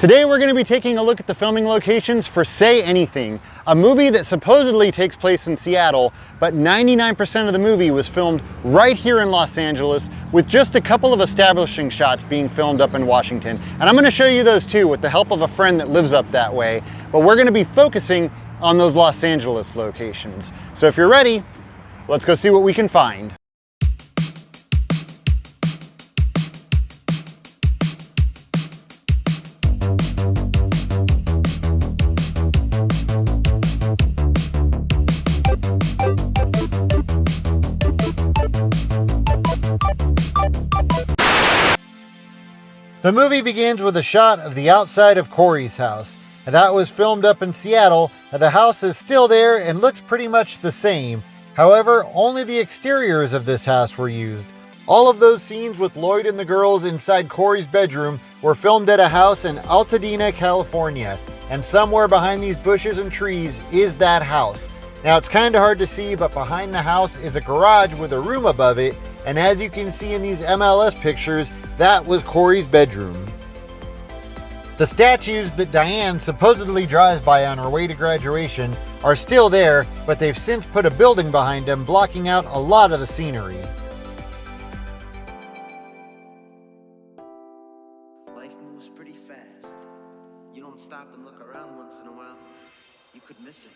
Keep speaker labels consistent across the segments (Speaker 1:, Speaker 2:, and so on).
Speaker 1: Today we're going to be taking a look at the filming locations for Say Anything, a movie that supposedly takes place in Seattle, but 99% of the movie was filmed right here in Los Angeles, with just a couple of establishing shots being filmed up in Washington. And I'm going to show you those too with the help of a friend that lives up that way, but we're going to be focusing on those Los Angeles locations. So if you're ready, let's go see what we can find. The movie begins with a shot of the outside of Corey's house. That was filmed up in Seattle. The house is still there and looks pretty much the same. However, only the exteriors of this house were used. All of those scenes with Lloyd and the girls inside Corey's bedroom were filmed at a house in Altadena, California. And somewhere behind these bushes and trees is that house. Now it's kind of hard to see, but behind the house is a garage with a room above it. And as you can see in these MLS pictures, that was Corey's bedroom. The statues that Diane supposedly drives by on her way to graduation are still there, but they've since put a building behind them, blocking out a lot of the scenery.
Speaker 2: Life moves pretty fast. You don't stop and look around once in a while, you could miss it.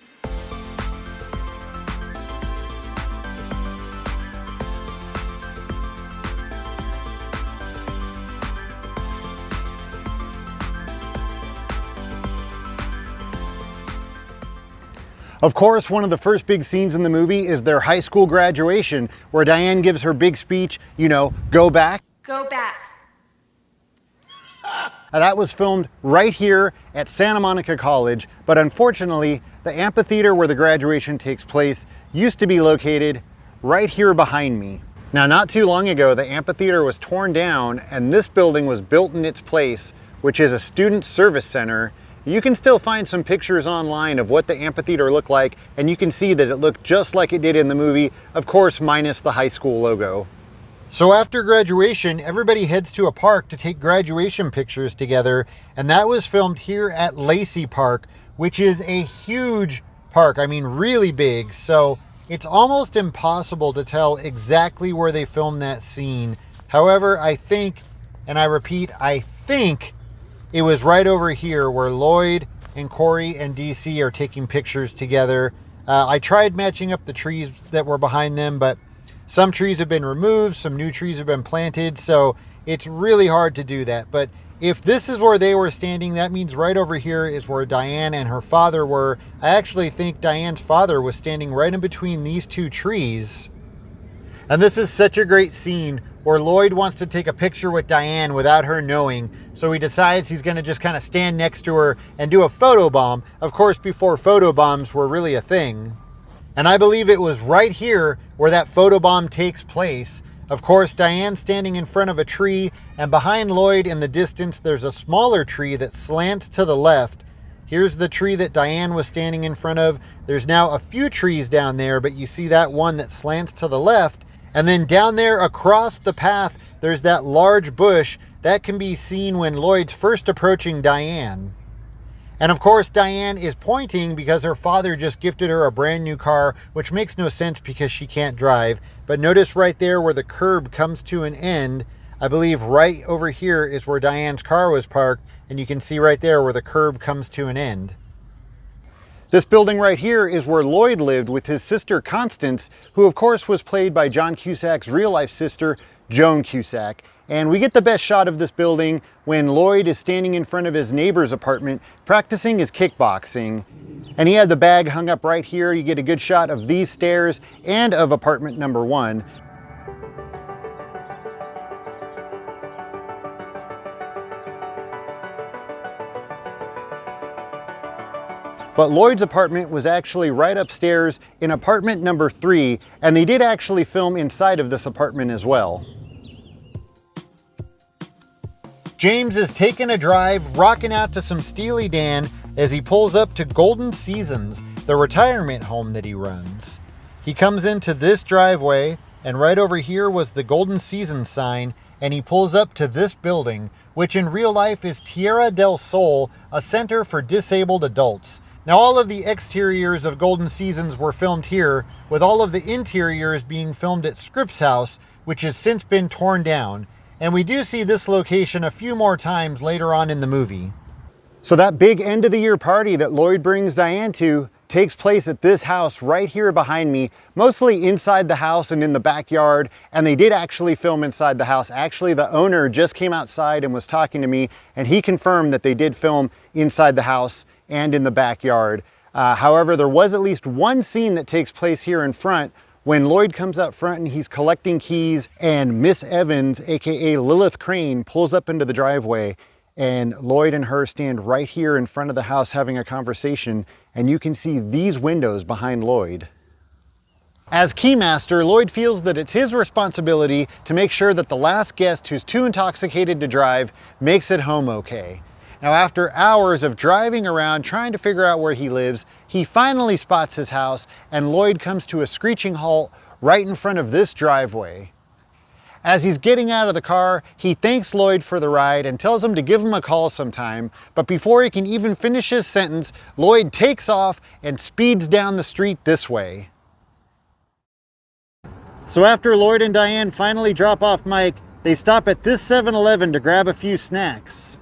Speaker 1: Of course, one of the first big scenes in the movie is their high school graduation, where Diane gives her big speech, you know, go back.
Speaker 3: Go back.
Speaker 1: That was filmed right here at Santa Monica College, but unfortunately, the amphitheater where the graduation takes place used to be located right here behind me. Now, not too long ago, the amphitheater was torn down and this building was built in its place, which is a student service center. You can still find some pictures online of what the amphitheater looked like, and you can see that it looked just like it did in the movie, of course, minus the high school logo. So after graduation, everybody heads to a park to take graduation pictures together, and that was filmed here at Lacey Park, which is a huge park. I mean, really big, so it's almost impossible to tell exactly where they filmed that scene. However, I think, and I repeat, I think, it was right over here where Lloyd and Corey and DC are taking pictures together. I tried matching up the trees that were behind them, but some trees have been removed, some new trees have been planted, so it's really hard to do that. But if this is where they were standing, that means right over here is where Diane and her father were. I actually think Diane's father was standing right in between these two trees. And this is such a great scene where Lloyd wants to take a picture with Diane without her knowing. So he decides he's going to just kind of stand next to her and do a photobomb. Of course, before photobombs were really a thing. And I believe it was right here where that photobomb takes place. Of course, Diane's standing in front of a tree, and behind Lloyd in the distance, there's a smaller tree that slants to the left. Here's the tree that Diane was standing in front of. There's now a few trees down there, but you see that one that slants to the left. And then down there across the path, there's that large bush that can be seen when Lloyd's first approaching Diane. And of course, Diane is pointing because her father just gifted her a brand new car, which makes no sense because she can't drive. But notice right there where the curb comes to an end, I believe right over here is where Diane's car was parked. And you can see right there where the curb comes to an end. This building right here is where Lloyd lived with his sister Constance, who of course was played by John Cusack's real-life sister, Joan Cusack. And we get the best shot of this building when Lloyd is standing in front of his neighbor's apartment practicing his kickboxing. And he had the bag hung up right here. You get a good shot of these stairs and of apartment number 1. But Lloyd's apartment was actually right upstairs in apartment number 3, and they did actually film inside of this apartment as well. James is taking a drive, rocking out to some Steely Dan as he pulls up to Golden Seasons, the retirement home that he runs. He comes into this driveway, and right over here was the Golden Seasons sign, and he pulls up to this building, which in real life is Tierra del Sol, a center for disabled adults. Now, all of the exteriors of Golden Seasons were filmed here, with all of the interiors being filmed at Scripps House, which has since been torn down. And we do see this location a few more times later on in the movie. So that big end of the year party that Lloyd brings Diane to takes place at this house right here behind me, mostly inside the house and in the backyard. And they did actually film inside the house. Actually, the owner just came outside and was talking to me, and he confirmed that they did film inside the house and in the backyard. However, there was at least one scene that takes place here in front when Lloyd comes out front and he's collecting keys, and Miss Evans, aka Lilith Crane, pulls up into the driveway, and Lloyd and her stand right here in front of the house having a conversation, and you can see these windows behind Lloyd. As keymaster, Lloyd feels that it's his responsibility to make sure that the last guest who's too intoxicated to drive makes it home okay. Now, after hours of driving around trying to figure out where he lives, he finally spots his house, and Lloyd comes to a screeching halt right in front of this driveway. As he's getting out of the car, he thanks Lloyd for the ride and tells him to give him a call sometime, but before he can even finish his sentence, Lloyd takes off and speeds down the street this way. So after Lloyd and Diane finally drop off Mike, they stop at this 7-Eleven to grab a few snacks.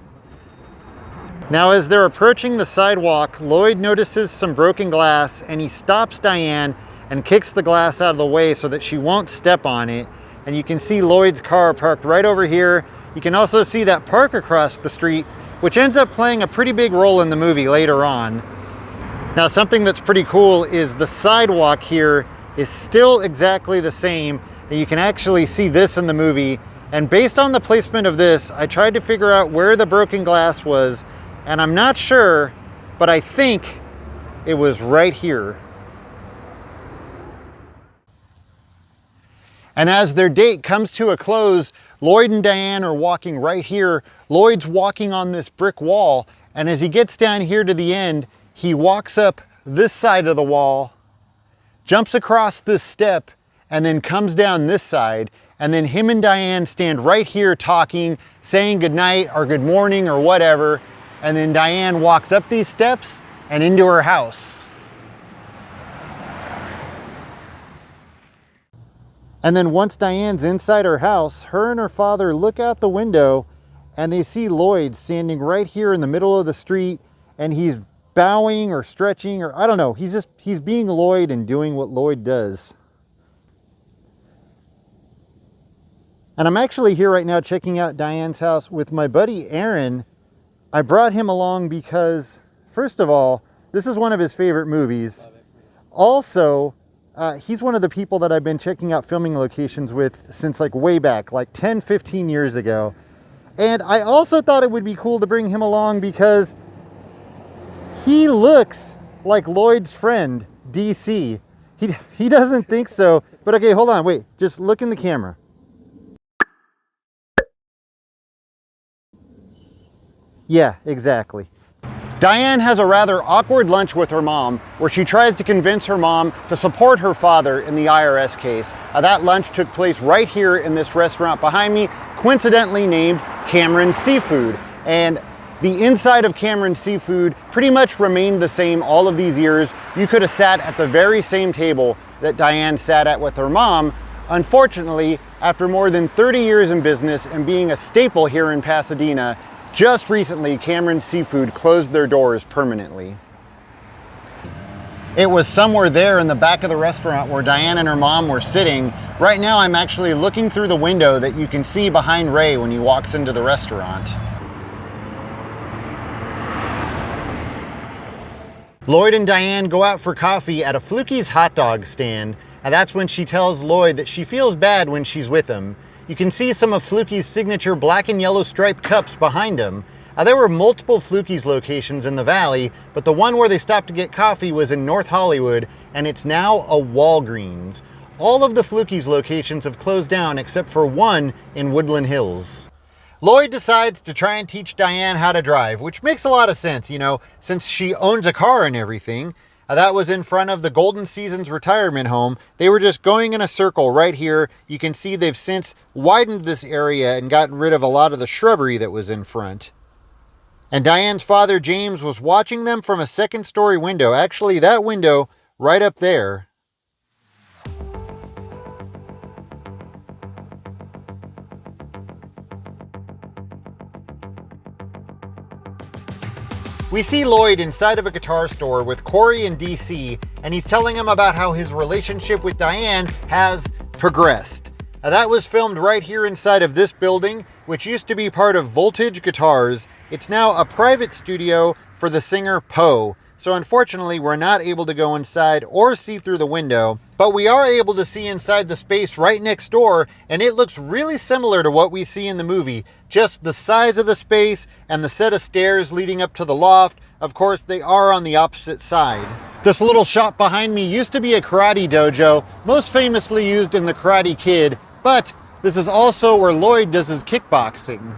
Speaker 1: Now, as they're approaching the sidewalk, Lloyd notices some broken glass, and he stops Diane and kicks the glass out of the way so that she won't step on it. And you can see Lloyd's car parked right over here. You can also see that park across the street, which ends up playing a pretty big role in the movie later on. Now, something that's pretty cool is the sidewalk here is still exactly the same. And you can actually see this in the movie. And based on the placement of this, I tried to figure out where the broken glass was, and I'm not sure, but I think it was right here. And as their date comes to a close, Lloyd and Diane are walking right here. Lloyd's walking on this brick wall, and as he gets down here to the end, he walks up this side of the wall, jumps across this step, and then comes down this side. And then him and Diane stand right here talking, saying goodnight or good morning or whatever. And then Diane walks up these steps and into her house. And then once Diane's inside her house, her and her father look out the window and they see Lloyd standing right here in the middle of the street, and he's bowing or stretching, or I don't know. He's being Lloyd and doing what Lloyd does. And I'm actually here right now checking out Diane's house with my buddy Aaron. I brought him along because, first of all, this is one of his favorite movies. Also, he's one of the people that I've been checking out filming locations with since like way back, like 10, 15 years ago. And I also thought it would be cool to bring him along because he looks like Lloyd's friend, DC. He doesn't think so, but okay, hold on, wait, just look in the camera. Yeah, exactly. Diane has a rather awkward lunch with her mom where she tries to convince her mom to support her father in the IRS case. That lunch took place right here in this restaurant behind me, coincidentally named Cameron Seafood. And the inside of Cameron Seafood pretty much remained the same all of these years. You could have sat at the very same table that Diane sat at with her mom. Unfortunately, after more than 30 years in business and being a staple here in Pasadena, just recently, Cameron Seafood closed their doors permanently. It was somewhere there in the back of the restaurant where Diane and her mom were sitting. Right now, I'm actually looking through the window that you can see behind Ray when he walks into the restaurant. Lloyd and Diane go out for coffee at a Fluky's hot dog stand, and that's when she tells Lloyd that she feels bad when she's with him. You can see some of Fluky's signature black and yellow striped cups behind him. There were multiple Fluky's locations in the valley, but the one where they stopped to get coffee was in North Hollywood, and it's now a Walgreens. All of the Fluky's locations have closed down except for one in Woodland Hills. Lloyd decides to try and teach Diane how to drive, which makes a lot of sense, you know, since she owns a car and everything. That was in front of the Golden Seasons retirement home. They were just going in a circle right here. You can see they've since widened this area and gotten rid of a lot of the shrubbery that was in front. And Diane's father, James, was watching them from a second-story window. Actually, that window right up there. We see Lloyd inside of a guitar store with Corey in DC, and he's telling him about how his relationship with Diane has progressed. Now, that was filmed right here inside of this building, which used to be part of Voltage Guitars. It's now a private studio for the singer Poe. So unfortunately, we're not able to go inside or see through the window, but we are able to see inside the space right next door, and it looks really similar to what we see in the movie. Just the size of the space and the set of stairs leading up to the loft. Of course, they are on the opposite side. This little shop behind me used to be a karate dojo, most famously used in The Karate Kid, but this is also where Lloyd does his kickboxing.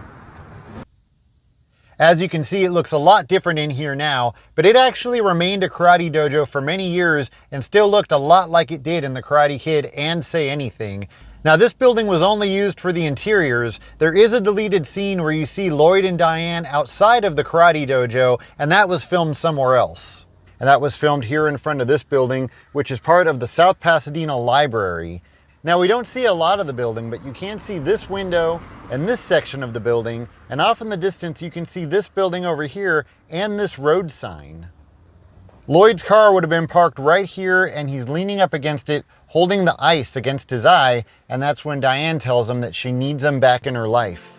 Speaker 1: As you can see, it looks a lot different in here now, but it actually remained a karate dojo for many years and still looked a lot like it did in The Karate Kid and Say Anything. Now, this building was only used for the interiors. There is a deleted scene where you see Lloyd and Diane outside of the karate dojo, and that was filmed somewhere else. And that was filmed here in front of this building, which is part of the South Pasadena Library. Now, we don't see a lot of the building, but you can see this window and this section of the building, and off in the distance you can see this building over here and this road sign. Lloyd's car would have been parked right here, and he's leaning up against it, holding the ice against his eye, and that's when Diane tells him that she needs him back in her life.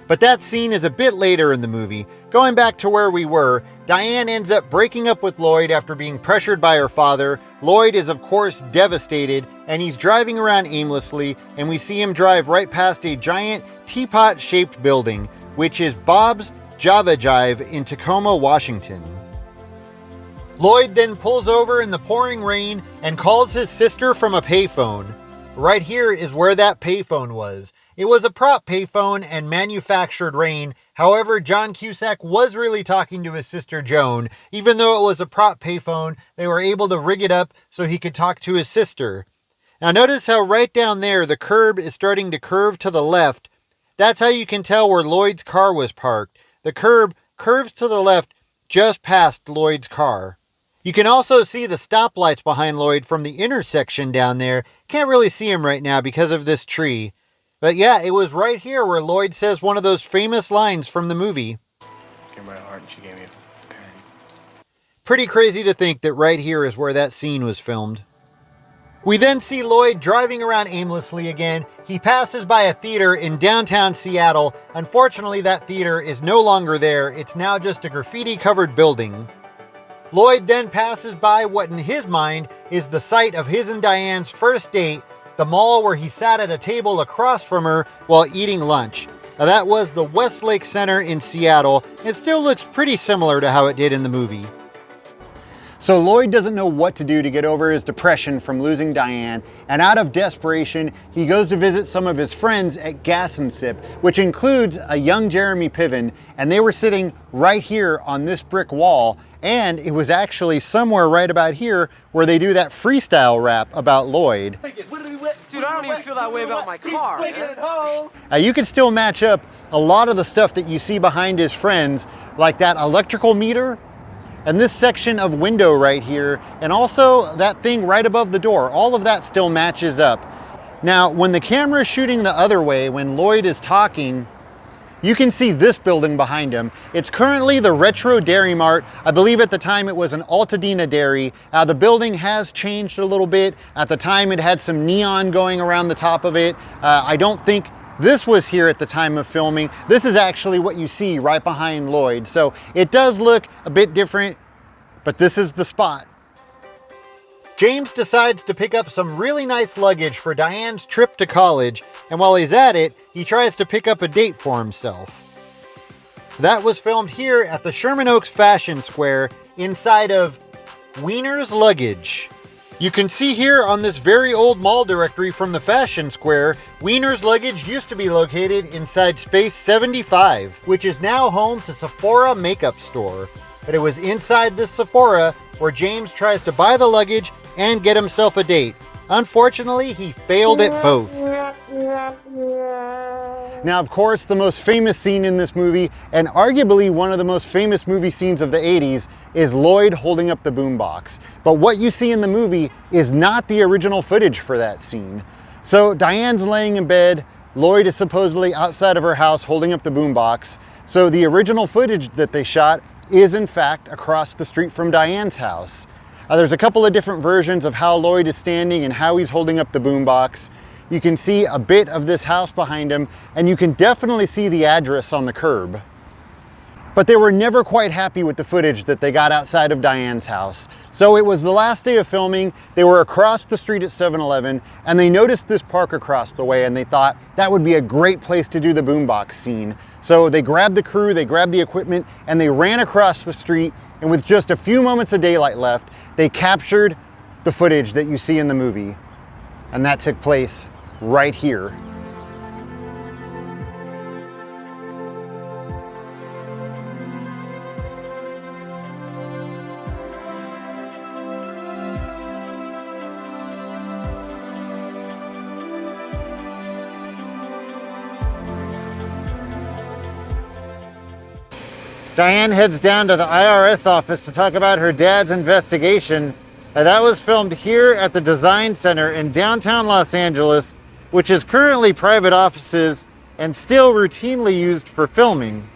Speaker 1: But that scene is a bit later in the movie. Going back to where we were, Diane ends up breaking up with Lloyd after being pressured by her father. Lloyd is of course devastated, and he's driving around aimlessly, and we see him drive right past a giant teapot-shaped building, which is Bob's Java Jive in Tacoma, Washington. Lloyd then pulls over in the pouring rain and calls his sister from a payphone. Right here is where that payphone was. It was a prop payphone and manufactured rain. However, John Cusack was really talking to his sister Joan. Even though it was a prop payphone, they were able to rig it up so he could talk to his sister. Now notice how right down there the curb is starting to curve to the left. That's how you can tell where Lloyd's car was parked. The curb curves to the left just past Lloyd's car. You can also see the stoplights behind Lloyd from the intersection down there. Can't really see him right now because of this tree. But yeah, it was right here where Lloyd says one of those famous lines from the movie.
Speaker 3: Gave me my heart and she gave me a pen.
Speaker 1: Pretty crazy to think that right here is where that scene was filmed. We then see Lloyd driving around aimlessly again. He passes by a theater in downtown Seattle. Unfortunately, that theater is no longer there. It's now just a graffiti-covered building. Lloyd then passes by what in his mind is the site of his and Diane's first date, the mall where he sat at a table across from her while eating lunch. Now that was the Westlake Center in Seattle. It still looks pretty similar to how it did in the movie. So Lloyd doesn't know what to do to get over his depression from losing Diane, and out of desperation, he goes to visit some of his friends at Gas and Sip, which includes a young Jeremy Piven, and they were sitting right here on this brick wall, and it was actually somewhere right about here where they do that freestyle rap about Lloyd.
Speaker 4: Dude, I don't even feel that way about my car, man.
Speaker 1: You can still match up a lot of the stuff that you see behind his friends, like that electrical meter, and this section of window right here, and also that thing right above the door. All of that still matches up. Now, when the camera is shooting the other way, when Lloyd is talking, you can see this building behind him. It's currently the Retro Dairy Mart. I believe at the time it was an Altadena Dairy. The building has changed a little bit. At the time it had some neon going around the top of it. I don't think this was here at the time of filming. This is actually what you see right behind Lloyd. So it does look a bit different, but this is the spot. James decides to pick up some really nice luggage for Diane's trip to college, and while he's at it, he tries to pick up a date for himself. That was filmed here at the Sherman Oaks Fashion Square inside of Wiener's Luggage. You can see here on this very old mall directory from the Fashion Square, Wiener's Luggage used to be located inside Space 75, which is now home to Sephora Makeup Store. but it was inside this Sephora where James tries to buy the luggage and get himself a date. Unfortunately, he failed at both. Now, of course, the most famous scene in this movie, and arguably one of the most famous movie scenes of the 80s, is Lloyd holding up the boombox. But what you see in the movie is not the original footage for that scene. So Diane's laying in bed, Lloyd is supposedly outside of her house holding up the boombox. So the original footage that they shot is in fact across the street from Diane's house. There's a couple of different versions of how Lloyd is standing and how he's holding up the boombox. You can see a bit of this house behind him, and you can definitely see the address on the curb. But they were never quite happy with the footage that they got outside of Diane's house. So it was the last day of filming, they were across the street at 7-Eleven, and they noticed this park across the way, and they thought that would be a great place to do the boombox scene. So they grabbed the crew, they grabbed the equipment, and they ran across the street, and with just a few moments of daylight left, they captured the footage that you see in the movie. And that took place right here. Diane heads down to the IRS office to talk about her dad's investigation. And that was filmed here at the Design Center in downtown Los Angeles, which is currently private offices and still routinely used for filming.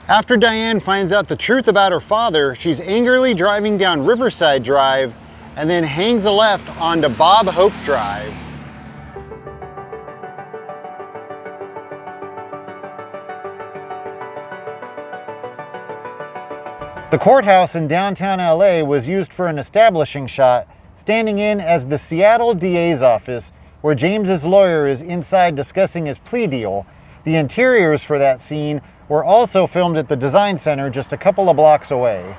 Speaker 1: After Diane finds out the truth about her father, she's angrily driving down Riverside Drive and then hangs a left onto Bob Hope Drive. The courthouse in downtown LA was used for an establishing shot, standing in as the Seattle DA's office, where James's lawyer is inside discussing his plea deal. The interiors for that scene were also filmed at the Design Center just a couple of blocks away.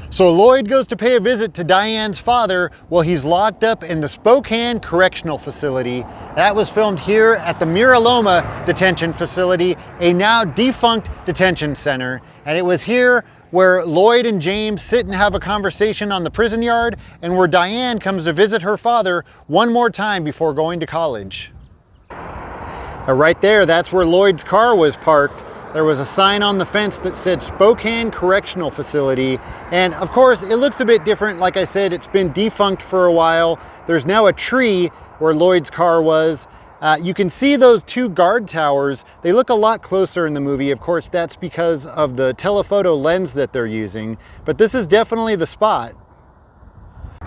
Speaker 1: So Lloyd goes to pay a visit to Diane's father while he's locked up in the Spokane Correctional Facility. That was filmed here at the Mira Loma Detention Facility, a now defunct detention center. And it was here where Lloyd and James sit and have a conversation on the prison yard, and where Diane comes to visit her father one more time before going to college. Right there, that's where Lloyd's car was parked. There was a sign on the fence that said Spokane Correctional Facility. And of course, it looks a bit different. Like I said, it's been defunct for a while. There's now a tree where Lloyd's car was. You can see those two guard towers. They look a lot closer in the movie. Of course, that's because of the telephoto lens that they're using. But this is definitely the spot.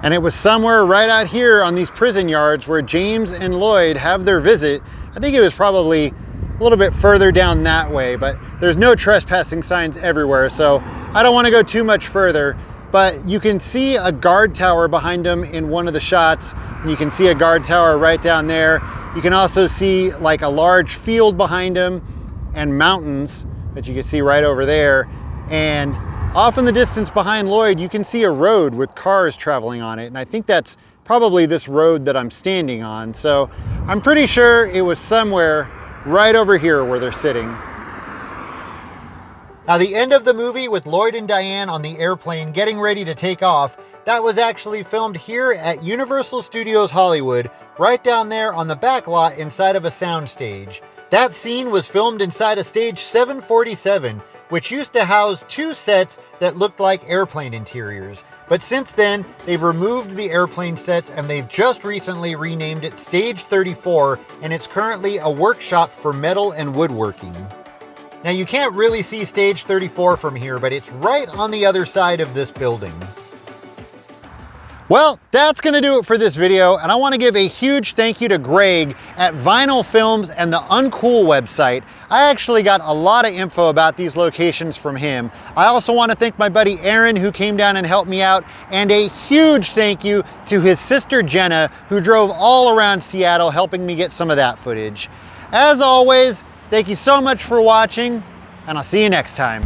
Speaker 1: And it was somewhere right out here on these prison yards where James and Lloyd have their visit. I think it was probably a little bit further down that way, but there's no trespassing signs everywhere, so I don't want to go too much further. But you can see a guard tower behind them in one of the shots, and you can see a guard tower right down there. You can also see like a large field behind him and mountains that you can see right over there. And off in the distance behind Lloyd, you can see a road with cars traveling on it. And I think that's probably this road that I'm standing on. So I'm pretty sure it was somewhere right over here where they're sitting. Now, the end of the movie with Lloyd and Diane on the airplane getting ready to take off, that was actually filmed here at Universal Studios Hollywood, right down there on the back lot inside of a soundstage. That scene was filmed inside a stage 747, which used to house two sets that looked like airplane interiors. But since then, they've removed the airplane sets and they've just recently renamed it Stage 34, and it's currently a workshop for metal and woodworking. Now, you can't really see Stage 34 from here, but it's right on the other side of this building. Well, that's gonna do it for this video, and I wanna give a huge thank you to Greg at Vinyl Films and the Uncool website. I actually got a lot of info about these locations from him. I also wanna thank my buddy Aaron, who came down and helped me out, and a huge thank you to his sister Jenna, who drove all around Seattle helping me get some of that footage. As always, thank you so much for watching, and I'll see you next time.